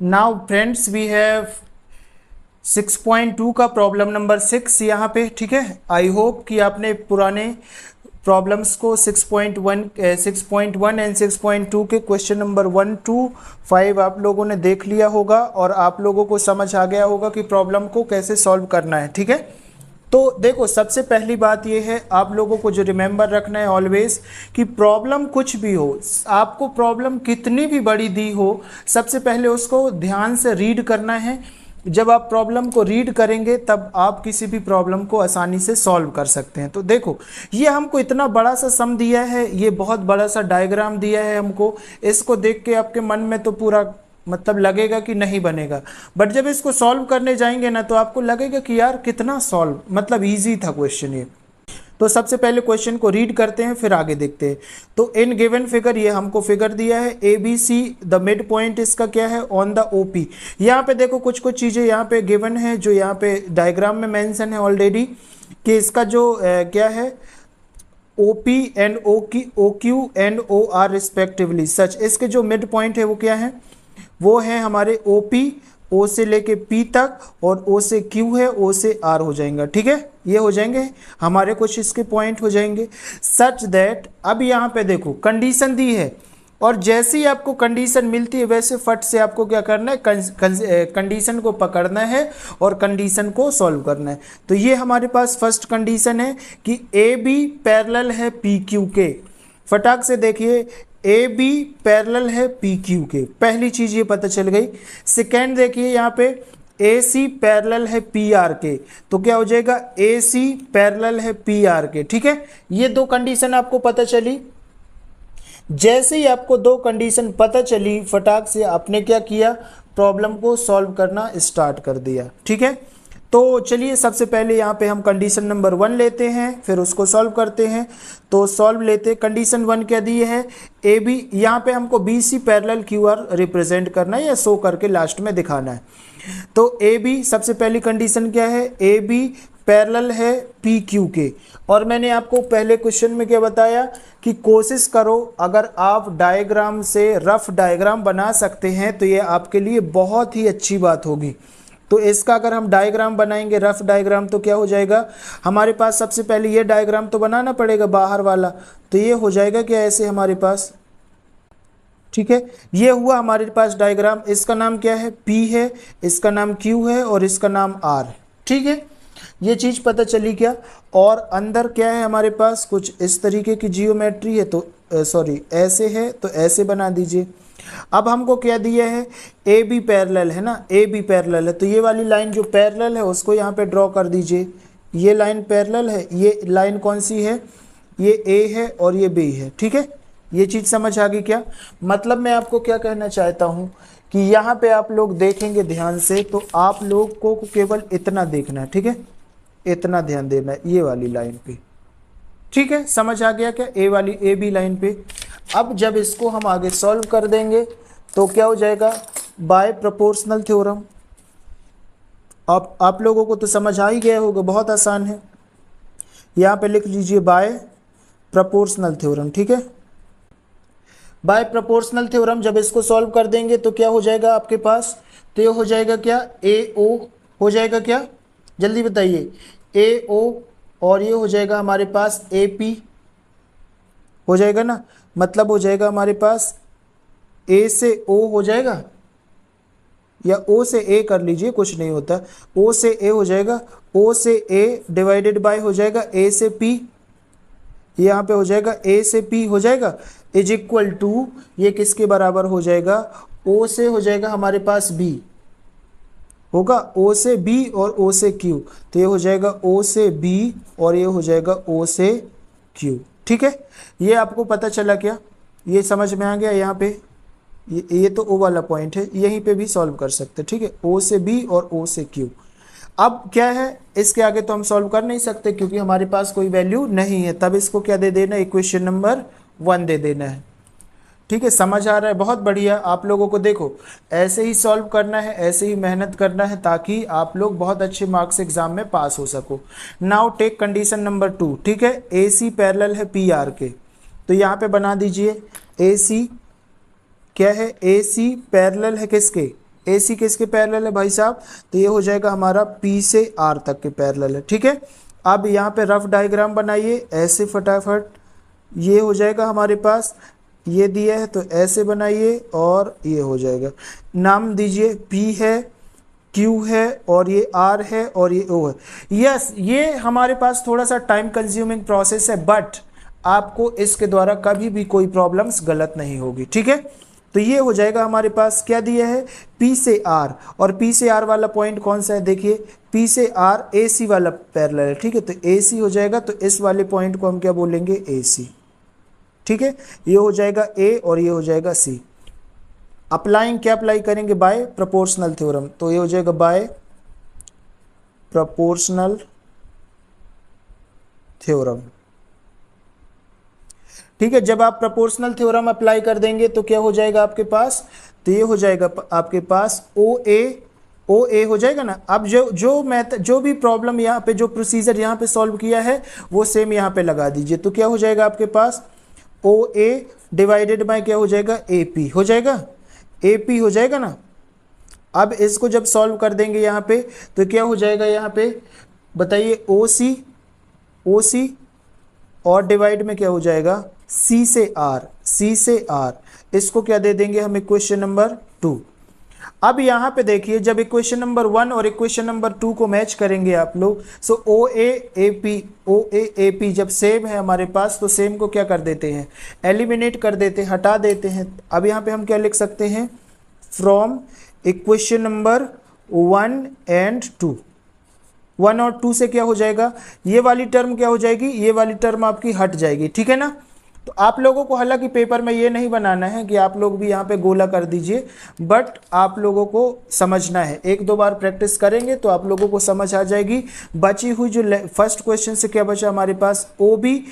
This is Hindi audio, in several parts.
नाउ फ्रेंड्स वी हैव 6.2 का प्रॉब्लम नंबर 6 यहाँ पे, ठीक है। आई होप कि आपने पुराने प्रॉब्लम्स को 6.1 एंड 6.2 के क्वेश्चन नंबर 1 to 5 आप लोगों ने देख लिया होगा और आप लोगों को समझ आ गया होगा कि प्रॉब्लम को कैसे सॉल्व करना है, ठीक है। तो देखो, सबसे पहली बात ये है, आप लोगों को जो रिमेंबर रखना है ऑलवेज कि प्रॉब्लम कुछ भी हो, आपको प्रॉब्लम कितनी भी बड़ी दी हो, सबसे पहले उसको ध्यान से रीड करना है। जब आप प्रॉब्लम को रीड करेंगे तब आप किसी भी प्रॉब्लम को आसानी से सॉल्व कर सकते हैं। तो देखो, ये हमको इतना बड़ा सा सम दिया है, ये बहुत बड़ा सा डायग्राम दिया है हमको, इसको देख के आपके मन में तो पूरा मतलब लगेगा कि नहीं बनेगा, बट जब इसको सॉल्व करने जाएंगे ना तो आपको लगेगा कि यार कितना सॉल्व मतलब इजी था क्वेश्चन ये। तो सबसे पहले क्वेश्चन को रीड करते हैं, फिर आगे देखते हैं। तो इन गिवन फिगर, ये हमको फिगर दिया है A B C, the mid point इसका क्या है ऑन द ओपी। यहाँ पे देखो कुछ कुछ चीज़ें यहाँ पे गिवन है जो यहाँ पे डायग्राम में मेंशन है ऑलरेडी, कि इसका जो क्या है OP and OQ and OR respectively such, इसके जो मिड पॉइंट है वो क्या है, वो है हमारे OP, O से लेके P तक, और O से Q है, O से R हो जाएगा, ठीक है। ये हो जाएंगे हमारे कुछ इसके पॉइंट हो जाएंगे सच दैट। अब यहाँ पे देखो कंडीशन दी है, और जैसे ही आपको कंडीशन मिलती है वैसे फट से आपको क्या करना है, कंडीशन को पकड़ना है और कंडीशन को सॉल्व करना है। तो ये हमारे पास फर्स्ट कंडीशन है कि AB पैरेलल है PQ के। फटाक से देखिए, AB पैरेलल है PQ के, पहली चीज़ ये पता चल गई। सेकेंड देखिए यहाँ पे AC पैरेलल है PR के, तो क्या हो जाएगा AC पैरेलल है PR के, ठीक है। ये दो कंडीशन आपको पता चली। जैसे ही आपको दो कंडीशन पता चली, फटाक से आपने क्या किया, प्रॉब्लम को सॉल्व करना स्टार्ट कर दिया, ठीक है। तो चलिए सबसे पहले यहाँ पे हम कंडीशन नंबर 1 लेते हैं, फिर उसको सॉल्व करते हैं। तो सॉल्व लेते, कंडीशन 1 क्या दी है, ए बी, यहाँ पे हमको BC पैरेलल QR रिप्रेजेंट करना है या शो करके लास्ट में दिखाना है। तो ए बी, सबसे पहली कंडीशन क्या है, ए बी पैरेलल है PQ के। और मैंने आपको पहले क्वेश्चन में क्या बताया कि कोशिश करो, अगर आप डायग्राम से रफ डायग्राम बना सकते हैं तो ये आपके लिए बहुत ही अच्छी बात होगी। तो इसका अगर हम डायग्राम बनाएंगे रफ डायग्राम, तो क्या हो जाएगा, हमारे पास सबसे पहले ये डायग्राम तो बनाना पड़ेगा बाहर वाला। तो ये हो जाएगा क्या, ऐसे हमारे पास, ठीक है। ये हुआ हमारे पास डायग्राम, इसका नाम क्या है P है, इसका नाम Q है और इसका नाम R, ठीक है। ये चीज़ पता चली क्या। और अंदर क्या है हमारे पास, कुछ इस तरीके की जियोमेट्री है, तो सॉरी ऐसे है, तो ऐसे बना दीजिए। अब हमको क्या दिया है, ए बी पैरेलल है ना, ए बी पैरेलल है, तो ये वाली लाइन जो पैरेलल है उसको यहाँ पे ड्रॉ कर दीजिए। ये लाइन पैरेलल है, ये लाइन कौन सी है, ये ए है और ये बी है, ठीक है। ये चीज़ समझ आ गई क्या। मतलब मैं आपको क्या कहना चाहता हूँ कि यहाँ पे आप लोग देखेंगे ध्यान से, तो आप लोग को केवल इतना देखना है, ठीक है, इतना ध्यान देना है ये वाली लाइन पे, ठीक है। समझ आ गया क्या, ए वाली ए बी लाइन पे। अब जब इसको हम आगे सॉल्व कर देंगे तो क्या हो जाएगा, बाय प्रोपोर्शनल थ्योरम। आप लोगों को तो समझ आ ही गया होगा, बहुत आसान है। यहाँ पे लिख लीजिए बाय प्रोपोर्शनल थ्योरम, ठीक है। बाय प्रोपोर्शनल थ्योरम जब इसको सॉल्व कर देंगे तो क्या हो जाएगा आपके पास, तो ये हो जाएगा क्या, AO हो जाएगा क्या, जल्दी बताइए, AO, और ये हो जाएगा हमारे पास AP हो जाएगा ना, मतलब हो जाएगा हमारे पास A से O हो जाएगा, या O से A कर लीजिए, कुछ नहीं होता, O से A हो जाएगा, O से A डिवाइडेड बाय हो जाएगा A से P, यहाँ पे हो जाएगा A से P हो जाएगा, इज इक्वल टू, ये किसके बराबर हो जाएगा, O से हो जाएगा हमारे पास B होगा, O से B और O से Q, तो ये हो जाएगा O से B और ये हो जाएगा O से Q, ठीक है। ये आपको पता चला क्या, ये समझ में आ गया। यहाँ पे ये तो O वाला पॉइंट है, यहीं पे भी सॉल्व कर सकते हैं, ठीक है, O से B और O से Q। अब क्या है, इसके आगे तो हम सॉल्व कर नहीं सकते क्योंकि हमारे पास कोई वैल्यू नहीं है, तब इसको क्या दे देना, इक्वेशन नंबर 1 दे देना है, ठीक है। समझ आ रहा है, बहुत बढ़िया। आप लोगों को देखो ऐसे ही सॉल्व करना है, ऐसे ही मेहनत करना है, ताकि आप लोग बहुत अच्छे मार्क्स एग्जाम में पास हो सको। नाउ टेक कंडीशन नंबर 2, ठीक है। AC पैरेलल है PR के, तो यहाँ पे बना दीजिए AC क्या है, AC पैरेलल है किसके, ए सी किसके पैरेलल है भाई साहब, तो ये हो जाएगा हमारा पी से आर तक के पैरेलल है, ठीक है। अब यहाँ पे रफ डायग्राम बनाइए ऐसे फटाफट, ये हो जाएगा हमारे पास, ये दिया है तो ऐसे बनाइए और ये हो जाएगा, नाम दीजिए पी है, क्यू है और ये आर है और ये ओ है। यस, ये हमारे पास थोड़ा सा टाइम कंज्यूमिंग प्रोसेस है, बट आपको इसके द्वारा कभी भी कोई प्रॉब्लम्स गलत नहीं होगी, ठीक है। तो ये हो जाएगा हमारे पास क्या दिया है, पी से आर, और पी से आर वाला पॉइंट कौन सा है, देखिए पी से आर ए सी वाला पैरेलल है, ठीक है। तो ए सी हो जाएगा, तो इस वाले पॉइंट को हम क्या बोलेंगे, ए सी, ठीक है। ये हो जाएगा ए और ये हो जाएगा सी। अप्लाइंग क्या अप्लाई करेंगे, बाय प्रोपोर्शनल थ्योरम, तो ये हो जाएगा बाय प्रोपोर्शनल थ्योरम, ठीक है। जब आप प्रोपोर्शनल थ्योरम अप्लाई कर देंगे तो क्या हो जाएगा आपके पास, तो ये हो जाएगा आपके पास ओ ए हो जाएगा ना। अब जो भी प्रॉब्लम यहाँ पे, जो प्रोसीजर यहाँ पे सॉल्व किया है वो सेम यहाँ पे लगा दीजिए, तो क्या हो जाएगा आपके पास ओ ए डिवाइडेड बाय क्या हो जाएगा, ए पी हो जाएगा, ए पी हो जाएगा ना। अब इसको जब सॉल्व कर देंगे यहाँ पे तो क्या हो जाएगा, यहाँ पे बताइए ओ सी और डिवाइड में क्या हो जाएगा, सी से आर, इसको क्या दे देंगे हम, इक्वेशन नंबर 2। अब यहाँ पे देखिए, जब इक्वेशन नंबर 1 और इक्वेशन नंबर 2 को मैच करेंगे आप लोग, सो ओ ए पी जब सेम है हमारे पास, तो सेम को क्या कर देते हैं, एलिमिनेट कर देते हैं, हटा देते हैं। अब यहाँ पे हम क्या लिख सकते हैं, फ्रॉम इक्वेशन नंबर 1 एंड 2, 1 और 2 से क्या हो जाएगा, ये वाली टर्म क्या हो जाएगी, ये वाली टर्म आपकी हट जाएगी, ठीक है ना। तो आप लोगों को हालांकि पेपर में ये नहीं बनाना है कि आप लोग भी यहाँ पे गोला कर दीजिए, बट आप लोगों को समझना है, एक दो बार प्रैक्टिस करेंगे तो आप लोगों को समझ आ जाएगी। बची हुई जो फर्स्ट क्वेश्चन से क्या बचा हमारे पास, O B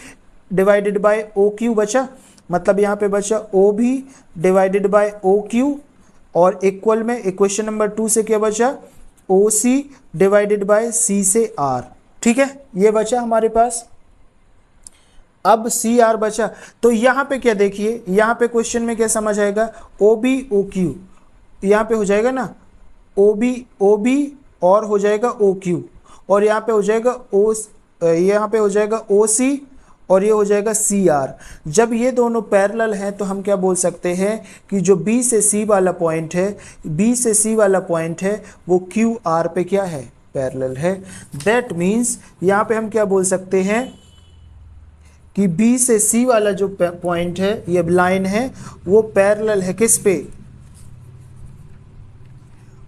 divided by O Q बचा, मतलब यहाँ पे बचा O B divided by O Q, और इक्वल में इक्वेशन नंबर 2 से क्या बचा, ओ सी डिवाइडेड बाय सी से आर, ठीक है, ये बचा हमारे पास। अब सी आर बचा, तो यहाँ पे क्या देखिए, यहाँ पे क्वेश्चन में क्या समझ आएगा, ओ बी ओ क्यू, यहाँ पे हो जाएगा ना ओ बी और हो जाएगा ओ क्यू, और यहाँ पे हो जाएगा यहाँ पे हो जाएगा ओ सी और ये हो जाएगा सी आर। जब ये दोनों पैरेलल हैं तो हम क्या बोल सकते हैं कि जो बी से सी वाला पॉइंट है, वो क्यू आर पे क्या है, पैरेलल है। दैट मीन्स यहाँ पे हम क्या बोल सकते हैं कि बी से सी वाला जो पॉइंट है, ये लाइन है, वो पैरेलल है किस पे,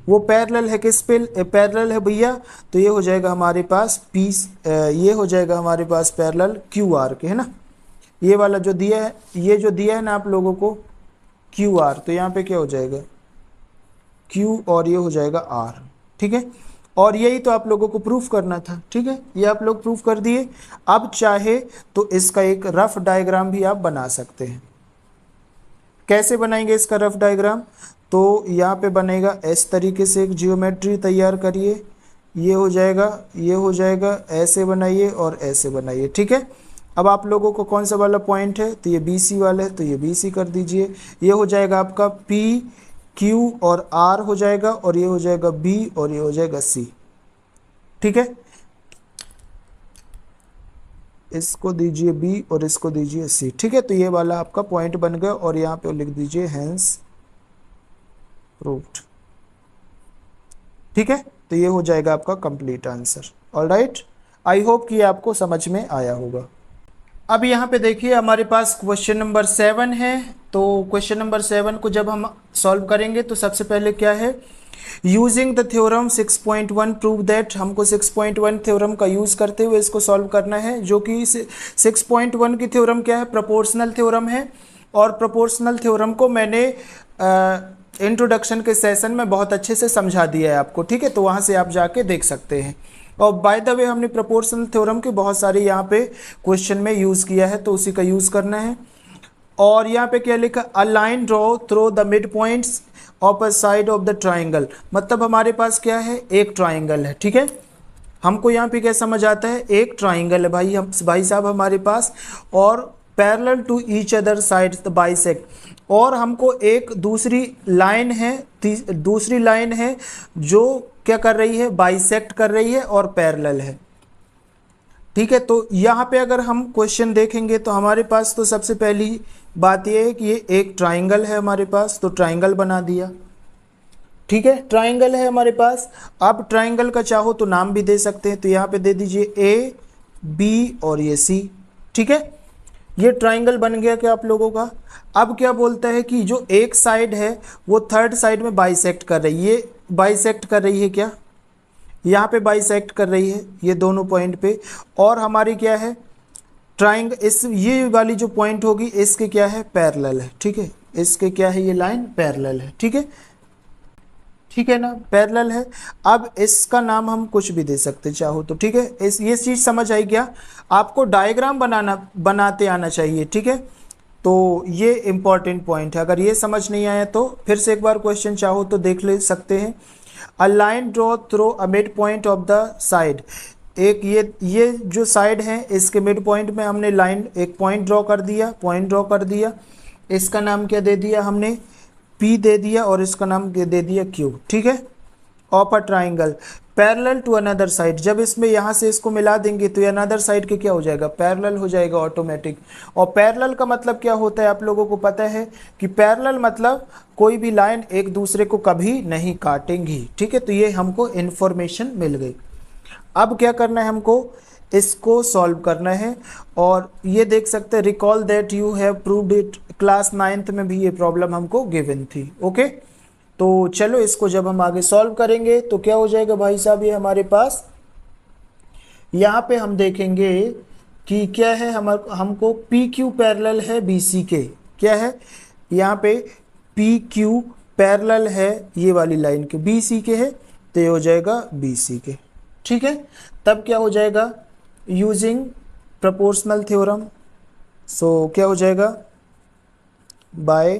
वो पैरेलल है किस पे, पैरेलल है भैया, तो ये हो जाएगा हमारे पास ये हो जाएगा हमारे पास पैरेलल क्यू आर के, है ना। ये वाला जो दिया है, ये जो दिया है ना आप लोगों को क्यू आर, तो यहाँ पे क्या हो जाएगा क्यू और ये हो जाएगा आर, ठीक है। और यही तो आप लोगों को प्रूफ करना था, ठीक है, ये आप लोग प्रूफ कर दिए। अब चाहे तो इसका एक रफ डायग्राम भी आप बना सकते हैं। कैसे बनाएंगे इसका रफ डायग्राम, तो यहाँ पे बनेगा इस तरीके से, एक जियोमेट्री तैयार करिए, ये हो जाएगा, ऐसे बनाइए और ऐसे बनाइए, ठीक है। अब आप लोगों को कौन सा वाला पॉइंट है, तो ये बी सी वाला है, तो ये बी सी कर दीजिए। ये हो जाएगा आपका पी क्यू और आर हो जाएगा, और ये हो जाएगा बी और ये हो जाएगा सी, ठीक है। इसको दीजिए बी और इसको दीजिए सी, ठीक है। तो ये वाला आपका पॉइंट बन गया, और यहाँ पे लिख दीजिए हेंस प्रूव्ड, ठीक है। तो ये हो जाएगा आपका complete answer. Alright, I hope कि आपको समझ में आया होगा। अब यहाँ पे देखिए हमारे पास क्वेश्चन नंबर 7 है। तो क्वेश्चन नंबर 7 को जब हम सॉल्व करेंगे तो सबसे पहले क्या है, using the theorem 6.1 prove that, हमको 6.1 थ्योरम का यूज़ करते हुए इसको सॉल्व करना है, जो कि 6.1 की थ्योरम क्या है, प्रोपोर्शनल थ्योरम है। और प्रोपोर्शनल थ्योरम को मैंने इंट्रोडक्शन के सेशन में बहुत अच्छे से समझा दिया है आपको, ठीक है, तो वहाँ से आप जाके देख सकते हैं। और बाय द वे हमने प्रोपोर्शनल थ्योरम के बहुत सारे यहाँ पे क्वेश्चन में यूज़ किया है, तो उसी का यूज़ करना है। और यहाँ पे क्या लिखा, a line draw through the mid points of a side of the triangle, मतलब हमारे पास क्या है, एक ट्राइंगल है, ठीक है। हमको यहाँ पे क्या समझ आता है, एक ट्राइंगल है भाई साहब हमारे पास, और parallel to each other sides the bisect, और हमको एक दूसरी लाइन है जो क्या कर रही है, बाइसेक्ट कर रही है और पैरेलल है। ठीक है, तो यहाँ पे अगर हम क्वेश्चन देखेंगे तो हमारे पास तो सबसे पहली बात ये है कि ये एक ट्राइंगल है हमारे पास, तो ट्राइंगल बना दिया। ठीक है, ट्राइंगल है हमारे पास। अब ट्राइंगल का चाहो तो नाम भी दे सकते हैं, तो यहाँ पे दे दीजिए ए बी और ये सी। ठीक है, ये ट्राइंगल बन गया क्या आप लोगों का। अब क्या बोलता है कि जो एक साइड है वो थर्ड साइड में बाइसेक्ट कर रही है। ये बाइसेक्ट कर रही है क्या, यहाँ पे बाइसेक्ट कर रही है ये दोनों पॉइंट पे। और हमारी क्या है, ट्राइंगल इस ये वाली जो पॉइंट होगी इसके क्या है, पैरेलल है। ठीक है, इसके क्या है, ये लाइन पैरेलल है। ठीक है, ठीक है ना, पैरेलल है। अब इसका नाम हम कुछ भी दे सकते चाहो तो। ठीक है, ये चीज़ समझ आई क्या, आपको डायग्राम बनाते आना चाहिए। ठीक है, तो ये इंपॉर्टेंट पॉइंट है। अगर ये समझ नहीं आया तो फिर से एक बार क्वेश्चन चाहो तो देख ले सकते हैं। A line draw through a mid point of the side. एक ये जो साइड है इसके मिड पॉइंट में हमने लाइन एक पॉइंट ड्रॉ कर दिया। इसका नाम क्या दे दिया हमने, P दे दिया, और इसका नाम दे दिया Q। ठीक है, of a triangle parallel to another side. जब इसमें यहाँ से इसको मिला देंगे तो ये अनदर साइड के क्या हो जाएगा, पैरेलल हो जाएगा ऑटोमेटिक। और पैरेलल का मतलब क्या होता है आप लोगों को पता है कि पैरेलल मतलब कोई भी लाइन एक दूसरे को कभी नहीं काटेंगी। ठीक है, तो ये हमको इन्फॉर्मेशन मिल गई। अब क्या करना है, हमको इसको सॉल्व करना है। और ये देख सकते हैं, recall that you have proved it, class 9th में भी ये प्रॉब्लम हमको गिवन थी। ओके, तो चलो इसको जब हम आगे सॉल्व करेंगे तो क्या हो जाएगा भाई साहब, ये हमारे पास यहाँ पे हम देखेंगे कि क्या है, हमको पी क्यू पैरेलल है बी सी के। क्या है यहाँ पे, पी क्यू पैरेलल है ये वाली लाइन के, बी सी के है, तो ये हो जाएगा बी सी के। ठीक है, तब क्या हो जाएगा, यूजिंग प्रोपोर्शनल थ्योरम। सो क्या हो जाएगा, by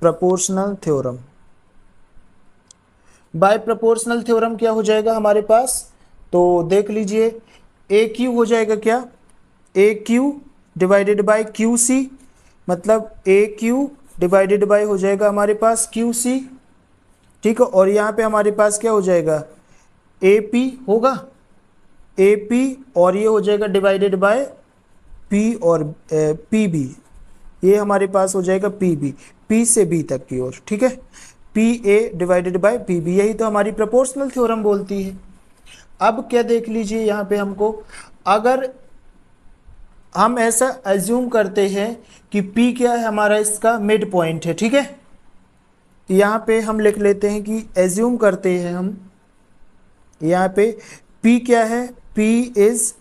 proportional theorem. By proportional theorem क्या हो जाएगा हमारे पास, तो देख लीजिए, ए क्यू हो जाएगा क्या, A Q divided by Q C, मतलब ए क्यू डिवाइडेड बाय हो जाएगा हमारे पास क्यू सी। ठीक है, और यहाँ पे हमारे पास क्या हो जाएगा, ए पी होगा, ए पी, और ये हो जाएगा डिवाइडेड बाय पी और पी बी, ये हमारे पास हो जाएगा पी बी, पी से बी तक की ओर। ठीक है, P A divided by P B, यही तो हमारी प्रोपोर्शनल थ्योरम बोलती है। अब क्या देख लीजिए, यहाँ पे हमको अगर हम ऐसा एज्यूम करते हैं कि पी क्या है हमारा, इसका मिड पॉइंट है। ठीक है, यहाँ पे हम लिख लेते हैं कि एज्यूम करते हैं हम, यहाँ पे P क्या है, P is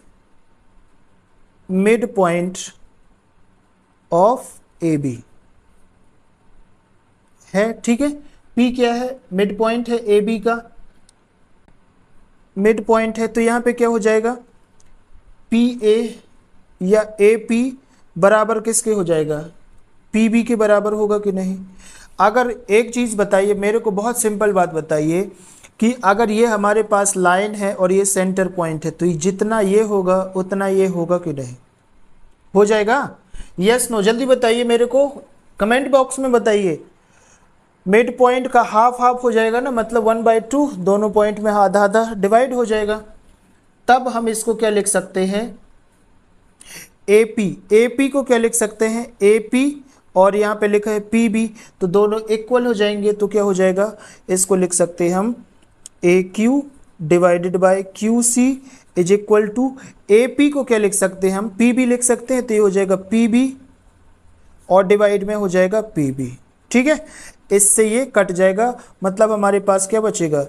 mid point of AB है। ठीक है, P क्या है, मिड पॉइंट है AB का, मिड पॉइंट है। तो यहाँ पे क्या हो जाएगा, PA या AP बराबर किसके हो जाएगा, PB के बराबर होगा कि नहीं। अगर एक चीज़ बताइए मेरे को, बहुत सिंपल बात बताइए कि अगर ये हमारे पास लाइन है और ये सेंटर पॉइंट है, तो ये जितना ये होगा उतना ये होगा कि नहीं, हो जाएगा। यस नो, जल्दी बताइए मेरे को, कमेंट बॉक्स में बताइए। मिड पॉइंट का हाफ हाफ हो जाएगा ना, मतलब 1/2, दोनों पॉइंट में आधा आधा डिवाइड हो जाएगा। तब हम इसको क्या लिख सकते हैं, AP, AP को क्या लिख सकते हैं, AP, और यहाँ पे लिखा है PB, तो दोनों इक्वल हो जाएंगे। तो क्या हो जाएगा, इसको लिख सकते हैं हम AQ divided by QC is equal to, AP को क्या लिख सकते हैं हम, PB लिख सकते हैं, तो ये हो जाएगा PB और डिवाइड में हो जाएगा PB। ठीक है, इससे ये कट जाएगा, मतलब हमारे पास क्या बचेगा,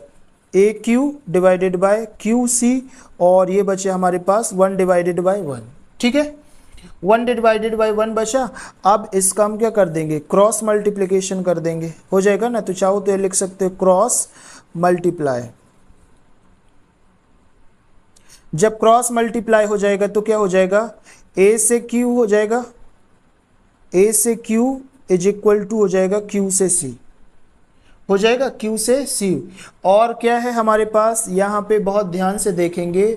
AQ डिवाइडेड बाय QC, और ये बचे हमारे पास 1 डिवाइडेड बाय 1। ठीक है, 1 डिवाइडेड बाय 1 बचा। अब इसका हम क्या कर देंगे, क्रॉस मल्टीप्लिकेशन कर देंगे, हो जाएगा ना। तो चाहो तो ये लिख सकते हो क्रॉस मल्टीप्लाई। जब क्रॉस मल्टीप्लाई हो जाएगा तो क्या हो जाएगा, A से Q हो जाएगा, A से Q इज इक्वल टू हो जाएगा Q से C, हो जाएगा Q से C। और क्या है हमारे पास, यहाँ पे बहुत ध्यान से देखेंगे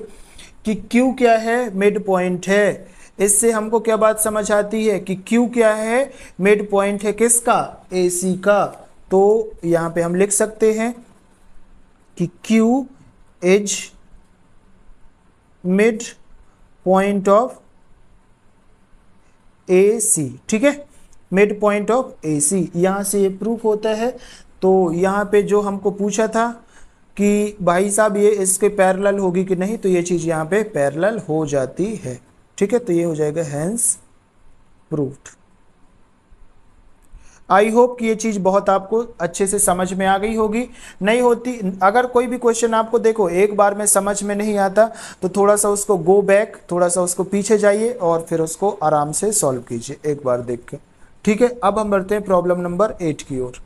कि Q क्या है, मिड पॉइंट है, इससे हमको क्या बात समझ आती है कि Q क्या है, मिड पॉइंट है किसका, AC का। तो यहाँ पे हम लिख सकते हैं कि Q is mid point of AC, ठीक है, मिड पॉइंट ऑफ AC। यहाँ से ये प्रूफ होता है। तो यहाँ पे जो हमको पूछा था कि भाई साहब ये इसके पैरेलल होगी कि नहीं, तो ये चीज़ यहाँ पे पैरेलल हो जाती है, ठीक है। तो ये हो जाएगा हेंस प्रूव्ड। आई होप कि ये चीज़ बहुत आपको अच्छे से समझ में आ गई होगी। नहीं होती, अगर कोई भी क्वेश्चन आपको देखो एक बार में समझ में नहीं आता तो थोड़ा सा उसको गो बैक, थोड़ा सा उसको पीछे जाइए और फिर उसको आराम से सॉल्व कीजिए एक बार देख के, ठीक है। अब हम बढ़ते हैं प्रॉब्लम नंबर 8 की ओर।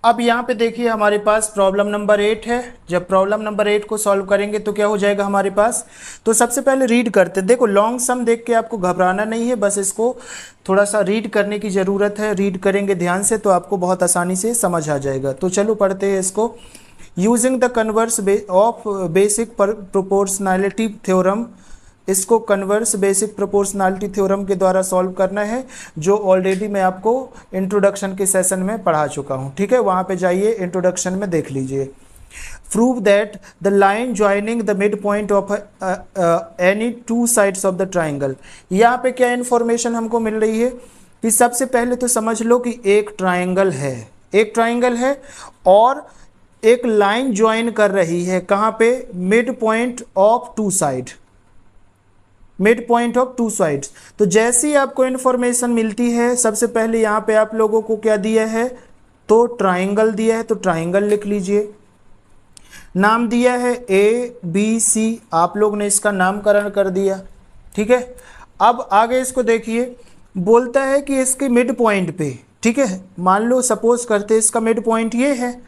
अब यहाँ पे देखिए हमारे पास प्रॉब्लम नंबर 8 है। जब प्रॉब्लम नंबर 8 को सॉल्व करेंगे तो क्या हो जाएगा हमारे पास, तो सबसे पहले रीड करते हैं। देखो लॉन्ग सम देख के आपको घबराना नहीं है, बस इसको थोड़ा सा रीड करने की ज़रूरत है। रीड करेंगे ध्यान से तो आपको बहुत आसानी से समझ आ जाएगा। तो चलो पढ़ते हैं इसको। Using the converse of basic proportionality theorem, इसको कन्वर्स बेसिक प्रोपोर्शनैलिटी थ्योरम के द्वारा सॉल्व करना है, जो ऑलरेडी मैं आपको इंट्रोडक्शन के सेशन में पढ़ा चुका हूँ, ठीक है। वहाँ पे जाइए, इंट्रोडक्शन में देख लीजिए। Prove that the line joining the mid point of any two sides of the triangle. यहाँ पे क्या इन्फॉर्मेशन हमको मिल रही है कि सबसे पहले तो समझ लो कि एक ट्राइंगल है, एक ट्राइंगल है और एक लाइन ज्वाइन कर रही है, कहाँ पे, mid point of two side, mid point of two sides. तो जैसी आपको इन्फॉर्मेशन मिलती है, सबसे पहले यहाँ पे आप लोगों को क्या दिया है, तो ट्राइंगल दिया है, तो ट्राइंगल लिख लीजिए। नाम दिया है ABC, आप लोग ने इसका नामकरण कर दिया, ठीक है। अब आगे इसको देखिए, बोलता है कि इसके मिड पॉइंट पे, ठीक है, मान लो सपोज करते इसका मिड पॉइंट ये है,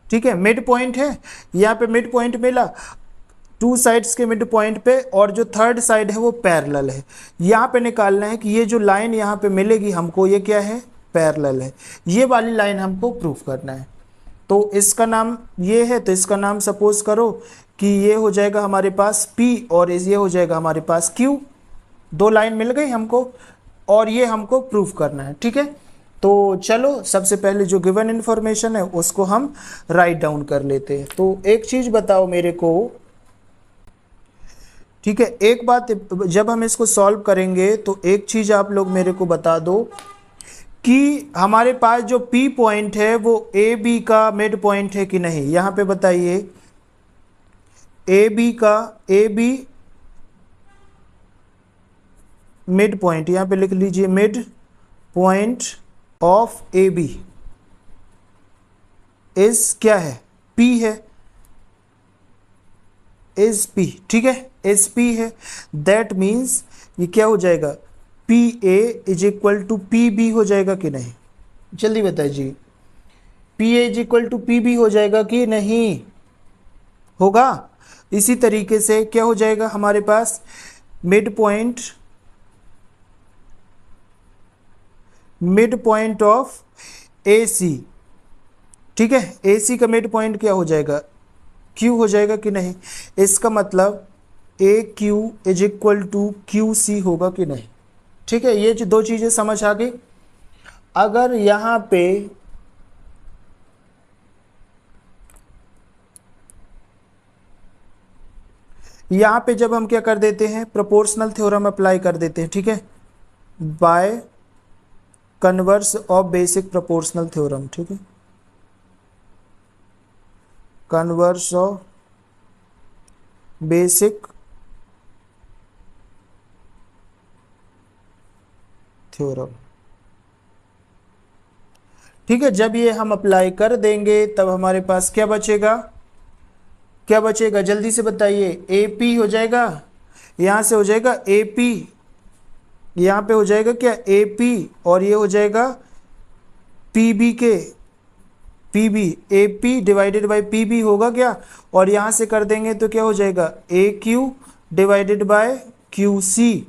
ठीक है, मिड पॉइंट है, यहाँ पे मिड पॉइंट मिला टू साइड्स के मिड पॉइंट पे, और जो थर्ड साइड है वो पैरेलल है। यहाँ पे निकालना है कि ये जो लाइन यहाँ पे मिलेगी हमको, ये क्या है, पैरेलल है। ये वाली लाइन हमको प्रूफ करना है। तो इसका नाम ये है, तो इसका नाम सपोज करो कि ये हो जाएगा हमारे पास P और ये हो जाएगा हमारे पास Q। दो लाइन मिल गई हमको और ये हमको प्रूफ करना है, ठीक है। तो चलो सबसे पहले जो गिवन इन्फॉर्मेशन है उसको हम राइट डाउन कर लेते हैं। तो एक चीज़ बताओ मेरे को, ठीक है, एक बात, जब हम इसको सॉल्व करेंगे तो एक चीज़ आप लोग मेरे को बता दो कि हमारे पास जो P पॉइंट है वो AB का मिड पॉइंट है कि नहीं। यहाँ पे बताइए, AB मिड पॉइंट, यहाँ पे लिख लीजिए mid point of AB is क्या है, P है, इज P, ठीक है, इज P है। दैट मीन्स ये क्या हो जाएगा, PA is equal to PB हो जाएगा कि नहीं, जल्दी बताइए। PA is equal to PB हो जाएगा कि नहीं, होगा। इसी तरीके से क्या हो जाएगा हमारे पास, मिड पॉइंट ऑफ AC, ठीक है, AC का मिड पॉइंट क्या हो जाएगा, Q हो जाएगा कि नहीं। इसका मतलब AQ is equal to QC होगा कि नहीं, ठीक है। ये जो दो चीज़ें समझ आ गई। अगर यहाँ पे जब हम क्या कर देते हैं, प्रोपोर्शनल थ्योरम अप्लाई कर देते हैं, ठीक है, by converse of basic proportional theorem, ठीक है, कन्वर्स ऑफ बेसिक थ्योरम, ठीक है। जब ये हम अप्लाई कर देंगे तब हमारे पास क्या बचेगा, क्या बचेगा, जल्दी से बताइए। AP हो जाएगा, यहाँ से हो जाएगा AP, यहाँ पे हो जाएगा क्या AP, और ये हो जाएगा PB के PB, AP divided by PB होगा क्या, और यहाँ से कर देंगे तो क्या हो जाएगा, AQ डिवाइडेड बाय QC।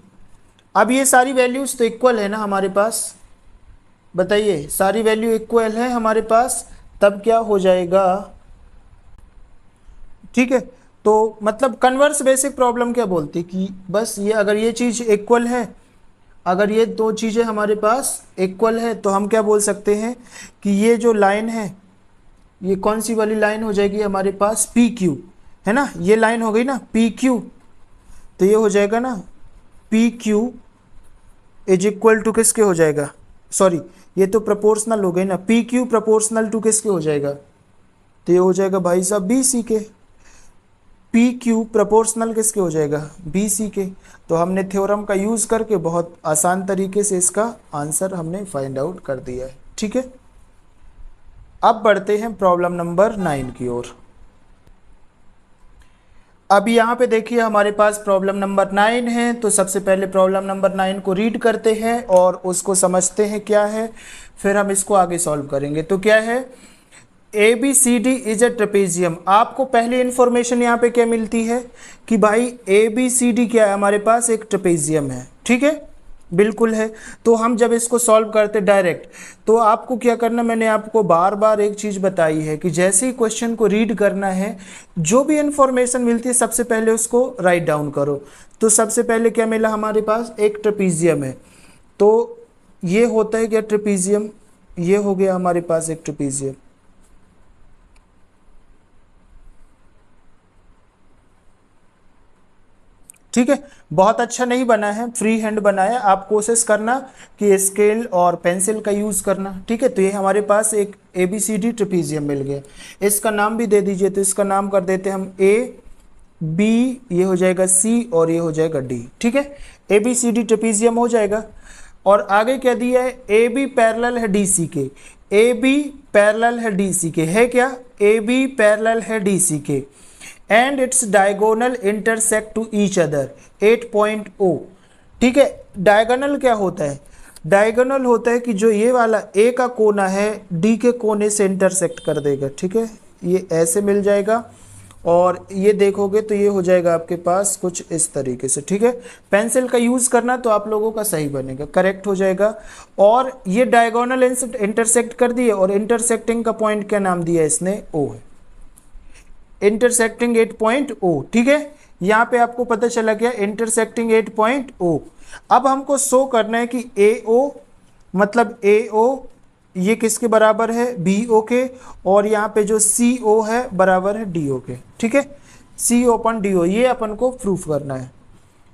अब ये सारी वैल्यूज तो इक्वल है ना हमारे पास, बताइए, सारी वैल्यू इक्वल है हमारे पास, तब क्या हो जाएगा, ठीक है। तो मतलब कन्वर्स बेसिक प्रॉब्लम क्या बोलती कि बस ये अगर ये चीज़ इक्वल है, अगर ये दो चीज़ें हमारे पास इक्वल है तो हम क्या बोल सकते हैं कि ये जो लाइन है ये कौन सी वाली लाइन हो जाएगी हमारे पास, पी क्यू है ना, ये लाइन हो गई ना पी क्यू, तो ये हो जाएगा ना P Q is equal to किसके हो जाएगा, सॉरी ये तो प्रोपोर्शनल हो गई ना, पी क्यू प्रोपोर्शनल टू किसके हो जाएगा, तो ये हो जाएगा भाई साहब बी सी के, पी क्यू प्रोपोर्शनल किसके हो जाएगा, बी सी के। तो हमने थ्योरम का यूज़ करके बहुत आसान तरीके से इसका आंसर हमने फाइंड आउट कर दिया है। ठीक है, अब बढ़ते हैं प्रॉब्लम नंबर 9 की ओर। अब यहाँ पे देखिए हमारे पास प्रॉब्लम नंबर 9 है, तो सबसे पहले प्रॉब्लम नंबर 9 को रीड करते हैं और उसको समझते हैं क्या है, फिर हम इसको आगे सॉल्व करेंगे। तो क्या है, A B C D is a trapezium. आपको पहली इंफॉर्मेशन यहाँ पे क्या मिलती है कि भाई ए बी सी डी क्या है, हमारे पास एक ट्रेपेजियम है। ठीक है, बिल्कुल है। तो हम जब इसको सॉल्व करते डायरेक्ट, तो आपको क्या करना, मैंने आपको बार बार एक चीज़ बताई है कि जैसे ही क्वेश्चन को रीड करना है, जो भी इंफॉर्मेशन मिलती है सबसे पहले उसको राइट डाउन करो। तो सबसे पहले क्या मिला हमारे पास, एक ट्रेपेजियम है। तो ये होता है क्या ट्रेपेजियम, ये हो गया हमारे पास एक ट्रेपेजियम। ठीक है, बहुत अच्छा नहीं बना है, फ्री हैंड बनाया, आप कोशिश करना कि स्केल और पेंसिल का यूज़ करना। ठीक है, तो ये हमारे पास एक A B C D trapezium मिल गया, इसका नाम भी दे दीजिए। तो इसका नाम कर देते हैं हम ए बी, ये हो जाएगा सी और ये हो जाएगा डी। ठीक है, A B C D trapezium हो जाएगा। और आगे क्या दिया है, ए बी पैरेलल है डी सी के, ए बी पैरेलल है डी सी के, है क्या, ए बी पैरेलल है डी सी के and its diagonal intersect to each other 8.0। ठीक है, डायगोनल क्या होता है, डायगोनल होता है कि जो ये वाला ए का कोना है डी के कोने से इंटरसेक्ट कर देगा। ठीक है, ये ऐसे मिल जाएगा और ये देखोगे तो ये हो जाएगा आपके पास कुछ इस तरीके से। ठीक है, पेंसिल का यूज़ करना तो आप लोगों का सही बनेगा, करेक्ट हो जाएगा। और ये डायगोनल इंटरसेक्ट कर दिए और इंटरसेक्टिंग का पॉइंट क्या नाम दिया इसने, ओ है, इंटरसेक्टिंग 8.0। ठीक है, यहाँ पे आपको पता चला गया इंटरसेक्टिंग 8.0। अब हमको शो करना है कि ए ओ मतलब ए ओ ये किसके बराबर है, बी ओ के, और यहाँ पे जो सी ओ है बराबर है डी ओ के। ठीक है, सी ओ अपन डी ओ, ये अपन को प्रूफ करना है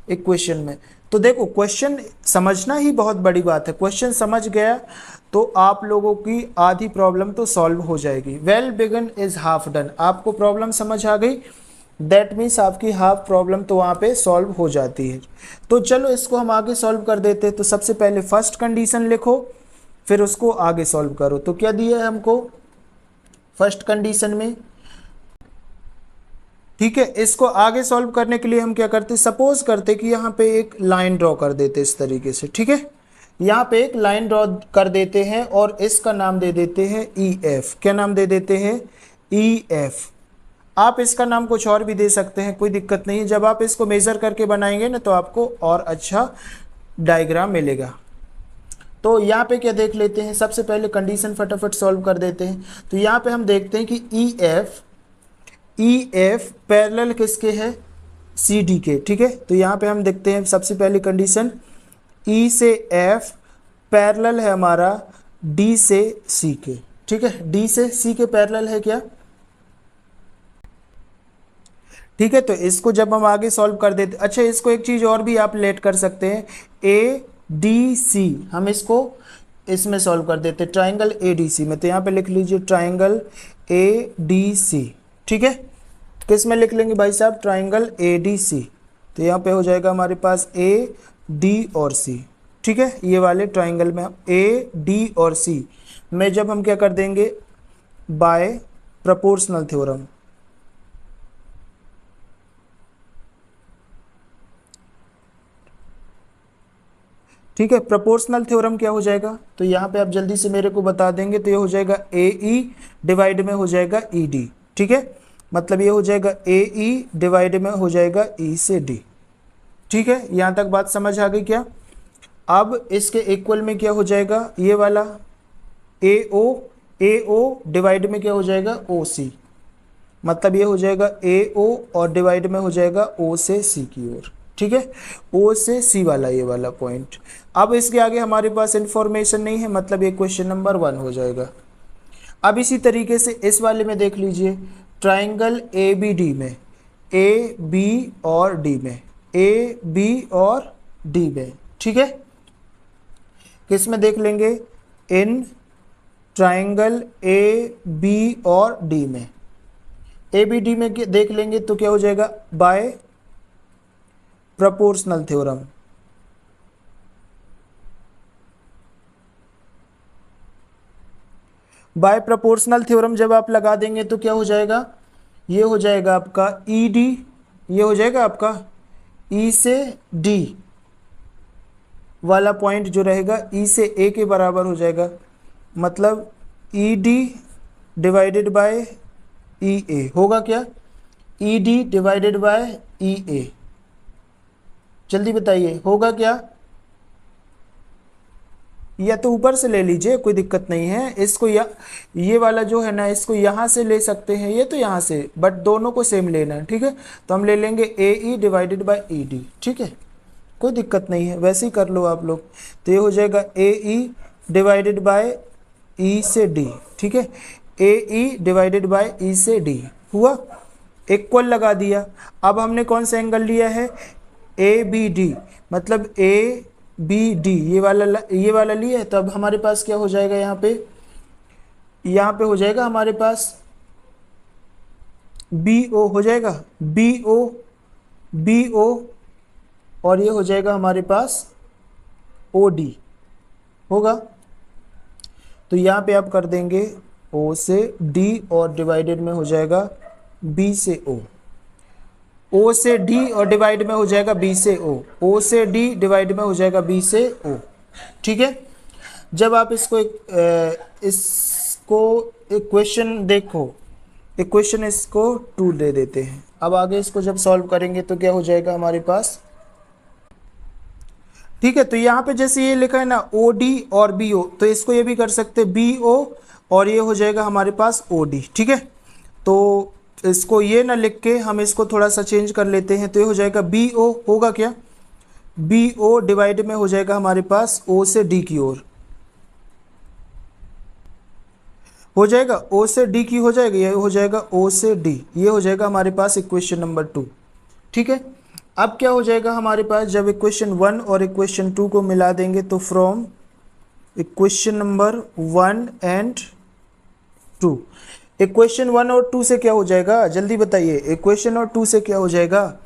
एक क्वेश्चन में। तो देखो क्वेश्चन समझना ही बहुत बड़ी बात है, क्वेश्चन समझ गया तो आप लोगों की आधी प्रॉब्लम तो सॉल्व हो जाएगी। Well begun is half done, आपको प्रॉब्लम समझ आ गई, दैट मीन्स आपकी हाफ प्रॉब्लम तो वहाँ पे सॉल्व हो जाती है। तो चलो इसको हम आगे सॉल्व कर देते हैं। तो सबसे पहले फर्स्ट कंडीशन लिखो, फिर उसको आगे सॉल्व करो। तो क्या दिया है हमको फर्स्ट कंडीशन में, ठीक है, इसको आगे सॉल्व करने के लिए हम क्या करते, सपोज करते कि यहाँ पे एक लाइन ड्रॉ कर देते इस तरीके से। ठीक है, यहाँ पे एक लाइन ड्रॉ कर देते हैं और इसका नाम दे देते हैं ई एफ। क्या नाम दे देते हैं, ई एफ। आप इसका नाम कुछ और भी दे सकते हैं, कोई दिक्कत नहीं है। जब आप इसको मेजर करके बनाएंगे ना तो आपको और अच्छा डायग्राम मिलेगा। तो यहाँ पे क्या देख लेते हैं, सबसे पहले कंडीशन फटाफट सॉल्व कर देते हैं। तो यहाँ पे हम देखते हैं कि ई एफ पैरेलल किसके है, सी डी के। ठीक है, तो यहाँ पे हम देखते हैं सबसे पहली कंडीशन, ई से एफ पैरेलल है हमारा डी से सी के। ठीक है, डी से सी के पैरेलल है क्या, ठीक है। तो इसको जब हम आगे सॉल्व कर देते, अच्छा इसको एक चीज़ और भी आप लेट कर सकते हैं, ए डी सी, हम इसको इसमें सॉल्व कर देते ट्राइंगल ए डी सी में। तो यहाँ पे लिख लीजिए ट्राइंगल ए डी सी। ठीक है, किस में लिख लेंगे भाई साहब, ट्राइंगल ए डी सी। तो यहाँ पे हो जाएगा हमारे पास ए डी और सी। ठीक है, ये वाले ट्राइंगल में ए डी और सी में जब हम क्या कर देंगे, बाय प्रोपोर्शनल थ्योरम, ठीक है, प्रोपोर्शनल थ्योरम क्या हो जाएगा, तो यहाँ पे आप जल्दी से मेरे को बता देंगे। तो ये हो जाएगा ए ई डिवाइड में हो जाएगा ई डी। ठीक है, मतलब ये हो जाएगा ए ई डिवाइड में हो जाएगा ई से डी। ठीक है, यहाँ तक बात समझ आ गई क्या। अब इसके इक्वल में क्या हो जाएगा, ये वाला ए ओ डिवाइड में क्या हो जाएगा, ओ सी। मतलब ये हो जाएगा ए ओ और डिवाइड में हो जाएगा ओ से सी की ओर, ठीक है, ओ से सी वाला ये वाला पॉइंट। अब इसके आगे हमारे पास इंफॉर्मेशन नहीं है, मतलब ये क्वेश्चन नंबर 1 हो जाएगा। अब इसी तरीके से इस वाले में देख लीजिए, ट्राइंगल ए बी डी में, ए बी और डी में, ए बी और डी में, ठीक है, किस में देख लेंगे, इन ट्राइंगल ए बी और डी में, ए बी डी में देख लेंगे तो क्या हो जाएगा, by proportional theorem. By proportional theorem जब आप लगा देंगे तो क्या हो जाएगा, ये हो जाएगा आपका ई डी, ये हो जाएगा आपका ई से डी वाला पॉइंट जो रहेगा ई से ए के बराबर हो जाएगा, मतलब ई डी डिवाइडेड बाय ई ए होगा क्या, ई डी डिवाइडेड बाय ई ए, जल्दी बताइए होगा क्या, या तो ऊपर से ले लीजिए कोई दिक्कत नहीं है, इसको या ये वाला जो है ना इसको यहाँ से ले सकते हैं, ये तो यहाँ से, बट दोनों को सेम लेना है, ठीक है, तो हम ले लेंगे ए E divided by E D, ठीक है, कोई दिक्कत नहीं है, वैसे ही कर लो आप लोग। तो ये हो जाएगा ए ई डिवाइडेड बाय ई से डी, ठीक है, ए ई डिवाइडेड बाय ई से डी हुआ, इक्वल लगा दिया। अब हमने कौन सा एंगल लिया है, ए बी डी, मतलब ए बी डी ये वाला लिया है, तो अब हमारे पास क्या हो जाएगा, यहाँ पे हो जाएगा हमारे पास बी ओ हो जाएगा, बी ओ और ये हो जाएगा हमारे पास ओ डी होगा। तो यहाँ पे आप कर देंगे ओ से डी और डिवाइडेड में हो जाएगा बी से ओ, ओ से डी और डिवाइड में हो जाएगा बी से ओ से डी डिवाइड में हो जाएगा बी से ओ, ठीक है। जब आप इसको एक क्वेश्चन देखो, एक क्वेश्चन इसको 2 दे देते हैं, अब आगे इसको जब सॉल्व करेंगे तो क्या हो जाएगा हमारे पास, ठीक है। तो यहाँ पे जैसे ये लिखा है ना ओ डी और बी ओ, तो इसको ये भी कर सकते हैं बी ओ और ये हो जाएगा हमारे पास ओ डी, ठीक है। तो इसको ये ना लिख के हम इसको थोड़ा सा चेंज कर लेते हैं, तो ये हो जाएगा बी ओ होगा क्या, बी ओ डिवाइड में हो जाएगा हमारे पास ओ से डी की ओर हो जाएगा, ओ से डी की हो जाएगा, ये हो जाएगा ओ से डी, ये हो जाएगा हमारे पास इक्वेशन नंबर 2, ठीक है। अब क्या हो जाएगा हमारे पास, जब इक्वेशन 1 और इक्वेशन 2 को मिला देंगे तो from equation number 1 and 2, equation 1 और 2 से क्या हो जाएगा, जल्दी बताइए, इक्वेशन और 2 से क्या हो जाएगा।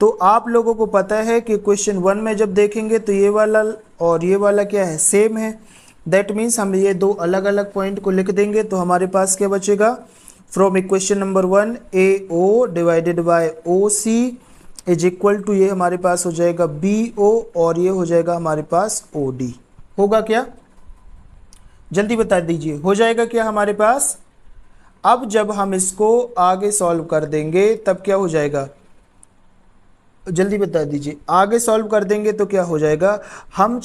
तो आप लोगों को पता है कि इक्वेशन 1 में जब देखेंगे तो ये वाला और ये वाला क्या है, सेम है, दैट मीन्स हम ये 2 अलग अलग पॉइंट को लिख देंगे तो हमारे पास क्या बचेगा, from equation number 1 A O divided by O C is equal to, ये हमारे पास हो जाएगा बी ओ और ये हो जाएगा हमारे पास ओ डी, होगा क्या, जल्दी बता दीजिए, हो जाएगा क्या हमारे पास। अब जब हम इसको आगे सॉल्व कर देंगे तब क्या हो जाएगा, जल्दी बता दीजिए, आगे सॉल्व कर देंगे तो क्या हो जाएगा, हम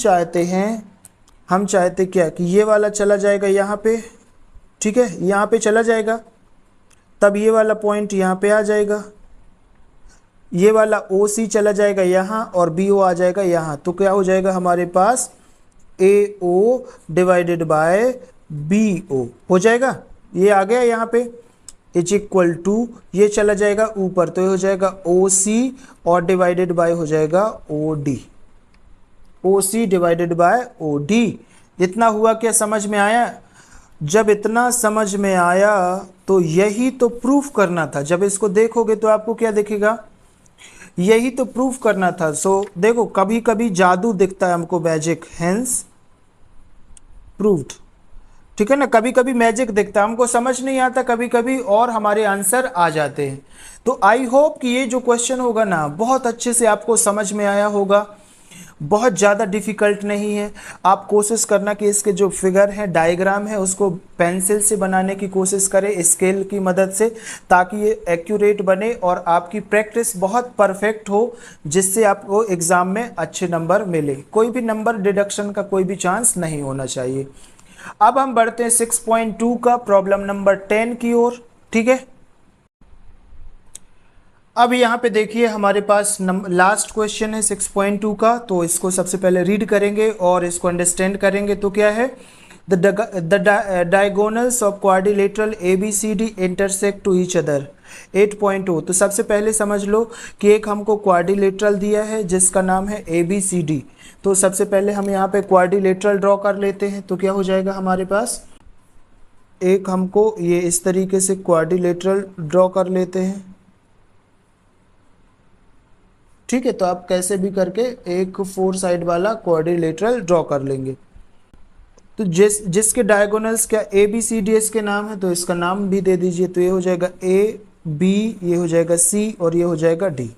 चाहते क्या कि ये वाला चला जाएगा यहाँ पे, ठीक है, यहाँ पे चला जाएगा, तब ये वाला पॉइंट यहाँ पे आ जाएगा, ये वाला ओ सी चला जाएगा यहाँ और बी ओ आ जाएगा यहाँ, तो क्या हो जाएगा हमारे पास ए O divided bye B O हो जाएगा, ये आ गया यहाँ पे इज इक्वल टू, ये चला जाएगा ऊपर तो ये हो जाएगा ओ सी और डिवाइडेड बाय हो जाएगा O D, O C divided by O D. इतना हुआ क्या समझ में आया, जब इतना समझ में आया तो यही तो प्रूफ करना था, जब इसको देखोगे तो आपको क्या दिखेगा, यही तो प्रूफ करना था। सो देखो कभी कभी जादू दिखता है हमको, मैजिक, हेंस प्रूव्ड, ठीक है ना, कभी कभी मैजिक दिखता है, हमको समझ नहीं आता कभी कभी और हमारे आंसर आ जाते हैं। तो आई होप कि ये जो क्वेश्चन होगा ना बहुत अच्छे से आपको समझ में आया होगा, बहुत ज़्यादा डिफ़िकल्ट नहीं है। आप कोशिश करना कि इसके जो फिगर है, डायग्राम है, उसको पेंसिल से बनाने की कोशिश करें स्केल की मदद से, ताकि ये एक्यूरेट बने और आपकी प्रैक्टिस बहुत परफेक्ट हो, जिससे आपको एग्ज़ाम में अच्छे नंबर मिले, कोई भी नंबर डिडक्शन का कोई भी चांस नहीं होना चाहिए। अब हम बढ़ते हैं 6.2 का प्रॉब्लम नंबर 10 की ओर, ठीक है। अब यहाँ पे देखिए हमारे पास लास्ट क्वेश्चन है 6.2 का, तो इसको सबसे पहले रीड करेंगे और इसको अंडरस्टैंड करेंगे। तो क्या है, the diagonals of quadrilateral ABCD intersect to each other 8.0। तो सबसे पहले समझ लो कि एक हमको क्वाड्रिलेटरल दिया है जिसका नाम है ABCD। तो सबसे पहले हम यहाँ पे क्वाड्रिलेटरल ड्रॉ कर लेते हैं। तो क्या हो जाएगा हमारे पास, एक हमको ये इस तरीके से क्वाड्रिलेटरल ड्रॉ कर लेते हैं, ठीक है। तो आप कैसे भी करके एक 4 साइड वाला क्वाड्रिलेटरल ड्रॉ कर लेंगे। तो जिसके डायगोनल्स क्या ABCD इसके नाम है, तो इसका नाम भी दे दीजिए। तो ये हो जाएगा AB, ये हो जाएगा C और ये हो जाएगा D।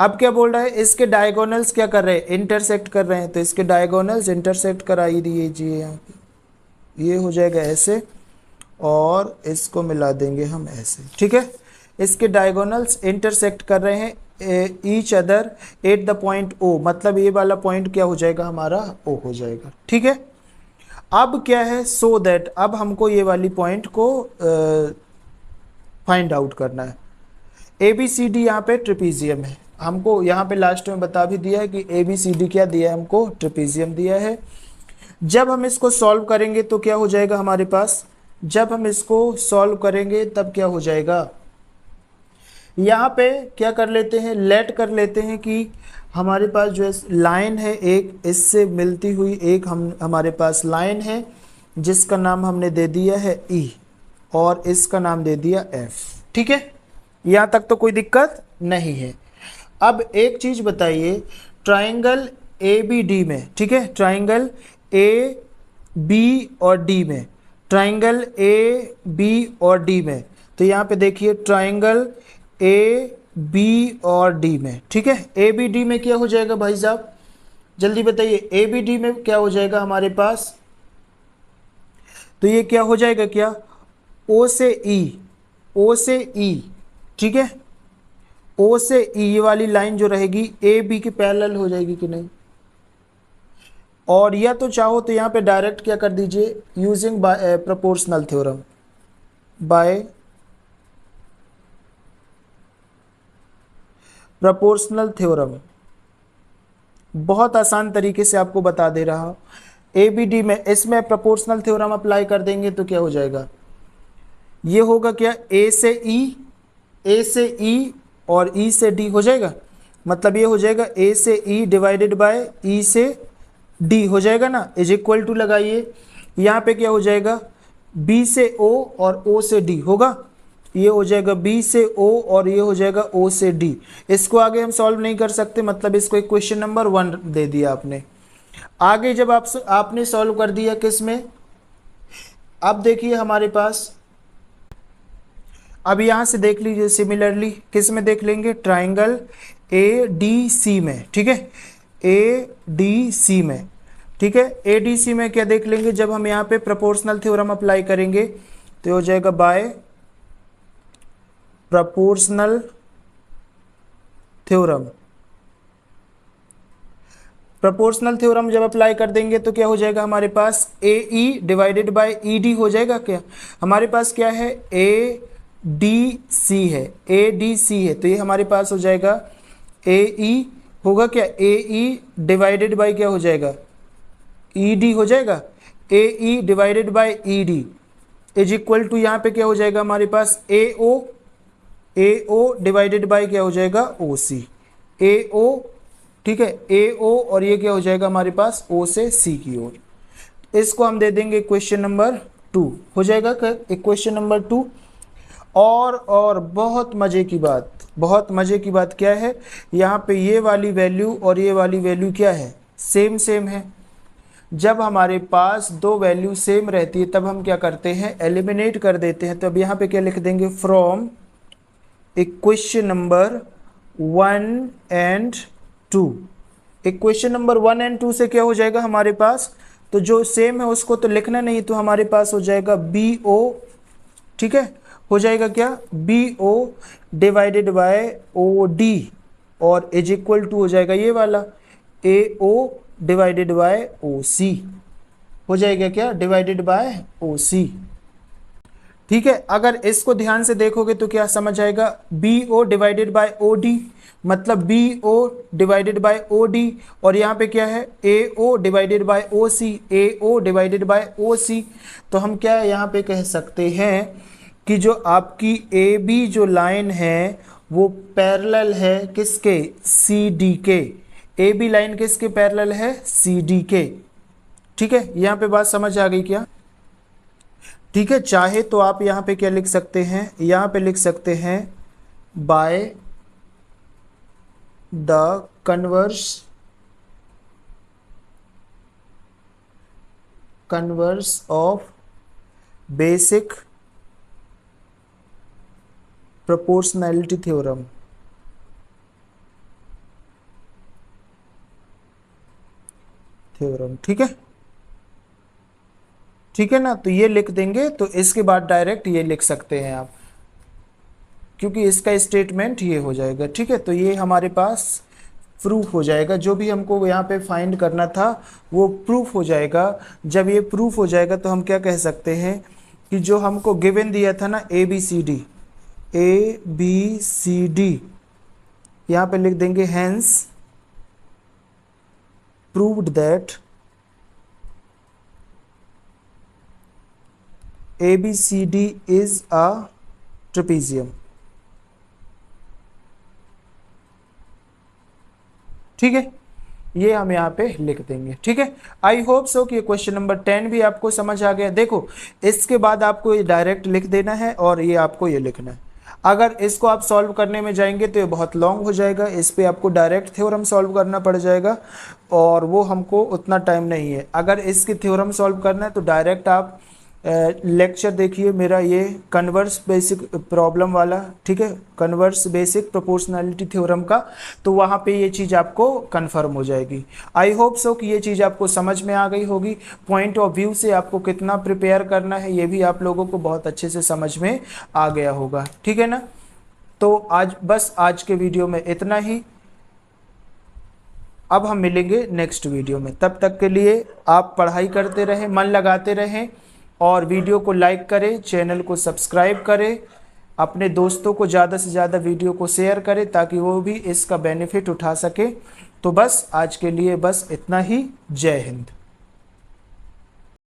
अब क्या बोल रहा है, इसके डायगोनल्स क्या कर रहे हैं, इंटरसेक्ट कर रहे हैं। तो इसके डायगोनल्स इंटरसेक्ट करा ही दीजिए यहाँ पे, ये हो जाएगा ऐसे और इसको मिला देंगे हम ऐसे, ठीक है। इसके डायगोनल्स इंटरसेक्ट कर रहे हैं each other at the point O, मतलब ये वाला पॉइंट क्या हो जाएगा हमारा O हो जाएगा, ठीक है। अब क्या है, सो दैट अब हमको ये वाली पॉइंट को फाइंड आउट करना है। ABCD यहाँ पे ट्रेपीजियम है, हमको यहाँ पे लास्ट में बता भी दिया है कि ABCD क्या दिया है, हमको ट्रेपीजियम दिया है। जब हम इसको सॉल्व करेंगे तो क्या हो जाएगा हमारे पास, जब हम इसको सॉल्व करेंगे तब क्या हो जाएगा, यहाँ पे क्या कर लेते हैं, लेट कर लेते हैं कि हमारे पास जो है लाइन है एक इससे मिलती हुई एक हमारे पास लाइन है जिसका नाम हमने दे दिया है E और इसका नाम दे दिया F, ठीक है। यहाँ तक तो कोई दिक्कत नहीं है। अब एक चीज़ बताइए, ट्राइंगल ABD में, ठीक है, ट्राइंगल AB और D में, ट्राइंगल AB और D में, तो यहाँ पे देखिए ट्राइंगल AB और D में, ठीक है। ABD में क्या हो जाएगा भाई साहब, जल्दी बताइए, ABD में क्या हो जाएगा हमारे पास, तो ये क्या हो जाएगा, क्या O से E, O से E, ठीक है, O से E ये वाली लाइन जो रहेगी AB के पैरेलल हो जाएगी कि नहीं। और या तो चाहो तो यहाँ पे डायरेक्ट क्या कर दीजिए, using by proportional theorem, by proportional theorem, बहुत आसान तरीके से आपको बता दे रहा हूँ। ABD में इसमें प्रोपोर्शनल थ्योरम अप्लाई कर देंगे तो क्या हो जाएगा, ये होगा क्या, A से E और E से D हो जाएगा, मतलब ये हो जाएगा A से E डिवाइडेड बाय E से D हो जाएगा ना, इज इक्वल टू लगाइए, यहाँ पे क्या हो जाएगा, B से O और O से D होगा, ये हो जाएगा B से O और ये हो जाएगा O से D। इसको आगे हम सॉल्व नहीं कर सकते, मतलब इसको एक क्वेश्चन नंबर 1 दे दिया आपने। आगे जब आपने सॉल्व कर दिया किस में, अब देखिए हमारे पास, अब यहाँ से देख लीजिए सिमिलरली किस में देख लेंगे, ट्राइंगल ADC में, ठीक है, ADC में, ठीक है। ADC में क्या देख लेंगे, जब हम यहाँ पे प्रोपोर्शनल थ्योरम अप्लाई करेंगे तो हो जाएगा by proportional theorem. Proportional theorem जब अप्लाई कर देंगे तो क्या हो जाएगा हमारे पास, AE डिवाइडेड बाय ED हो जाएगा, क्या हमारे पास क्या है, ADC है, ADC है, तो ये हमारे पास हो जाएगा AE होगा क्या, AE डिवाइडेड बाय क्या हो जाएगा, ED हो जाएगा, AE divided by ED is equal to यहाँ पे क्या हो जाएगा हमारे पास, AO डिवाइडेड बाय क्या हो जाएगा, OC, AO, ठीक है, AO और ये क्या हो जाएगा हमारे पास O से C की ओर। इसको हम दे देंगे क्वेश्चन नंबर 2 हो जाएगा, क्वेश्चन नंबर 2। और बहुत मज़े की बात, बहुत मज़े की बात क्या है, यहाँ पे ये वाली वैल्यू और ये वाली वैल्यू क्या है, सेम है। जब हमारे पास दो वैल्यू सेम रहती है तब हम क्या करते हैं, एलिमिनेट कर देते हैं। तो अब यहाँ पे क्या लिख देंगे, from equation number 1 and 2। Equation number 1 and 2 से क्या हो जाएगा हमारे पास, तो जो सेम है उसको तो लिखना नहीं, तो हमारे पास हो जाएगा BO, ठीक है, हो जाएगा क्या, BO डिवाइडेड बाय OD और इज इक्वल टू हो जाएगा ये वाला AO डिवाइडेड बाय OC, हो जाएगा क्या, डिवाइडेड बाय OC, ठीक है, अगर इसको ध्यान से देखोगे तो क्या समझ आएगा, B O divided by O D, मतलब B O divided by O D, और यहाँ पे क्या है A O divided by O C, A O divided by O C. तो हम क्या यहाँ पे कह सकते हैं कि जो आपकी ए बी जो लाइन है वो पैरेलल है किसके, सी डी के। ए बी लाइन किसके पैरेलल है, सी डी के। ठीक है, यहाँ पे बात समझ आ गई क्या? ठीक है, चाहे तो आप यहाँ पे क्या लिख सकते हैं, यहाँ पे लिख सकते हैं by the converse of basic proportionality theorem. ठीक है, ठीक है ना, तो ये लिख देंगे, तो इसके बाद डायरेक्ट ये लिख सकते हैं आप, क्योंकि इसका स्टेटमेंट ये हो जाएगा। ठीक है, तो ये हमारे पास प्रूफ हो जाएगा, जो भी हमको यहाँ पे फाइंड करना था वो प्रूफ हो जाएगा। जब ये प्रूफ हो जाएगा तो हम क्या कह सकते हैं कि जो हमको गिवन दिया था ना ए बी सी डी, यहाँ पे लिख देंगे hence proved that ABCD is a trapezium। ठीक है, ये हम यहाँ पे लिख देंगे। ठीक है, आई होप सो कि क्वेश्चन नंबर 10 भी आपको समझ आ गया। देखो, इसके बाद आपको ये डायरेक्ट लिख देना है और ये आपको ये लिखना है। अगर इसको आप सॉल्व करने में जाएंगे तो ये बहुत लॉन्ग हो जाएगा, इस पे आपको डायरेक्ट थ्योरम सॉल्व करना पड़ जाएगा और वो हमको उतना टाइम नहीं है। अगर इसकी थ्योरम सॉल्व करना है तो डायरेक्ट आप लेक्चर देखिए मेरा, ये कन्वर्स बेसिक प्रॉब्लम वाला। ठीक है, कन्वर्स बेसिक प्रोपोर्शनैलिटी थ्योरम का, तो वहाँ पे ये चीज़ आपको कंफर्म हो जाएगी। आई होप सो कि ये चीज़ आपको समझ में आ गई होगी। पॉइंट ऑफ व्यू से आपको कितना प्रिपेयर करना है ये भी आप लोगों को बहुत अच्छे से समझ में आ गया होगा। ठीक है ना, तो आज के वीडियो में इतना ही। अब हम मिलेंगे नेक्स्ट वीडियो में, तब तक के लिए आप पढ़ाई करते रहें, मन लगाते रहें और वीडियो को लाइक करें, चैनल को सब्सक्राइब करें, अपने दोस्तों को ज़्यादा से ज़्यादा वीडियो को शेयर करें ताकि वो भी इसका बेनिफिट उठा सके। तो बस आज के लिए बस इतना ही। जय हिंद।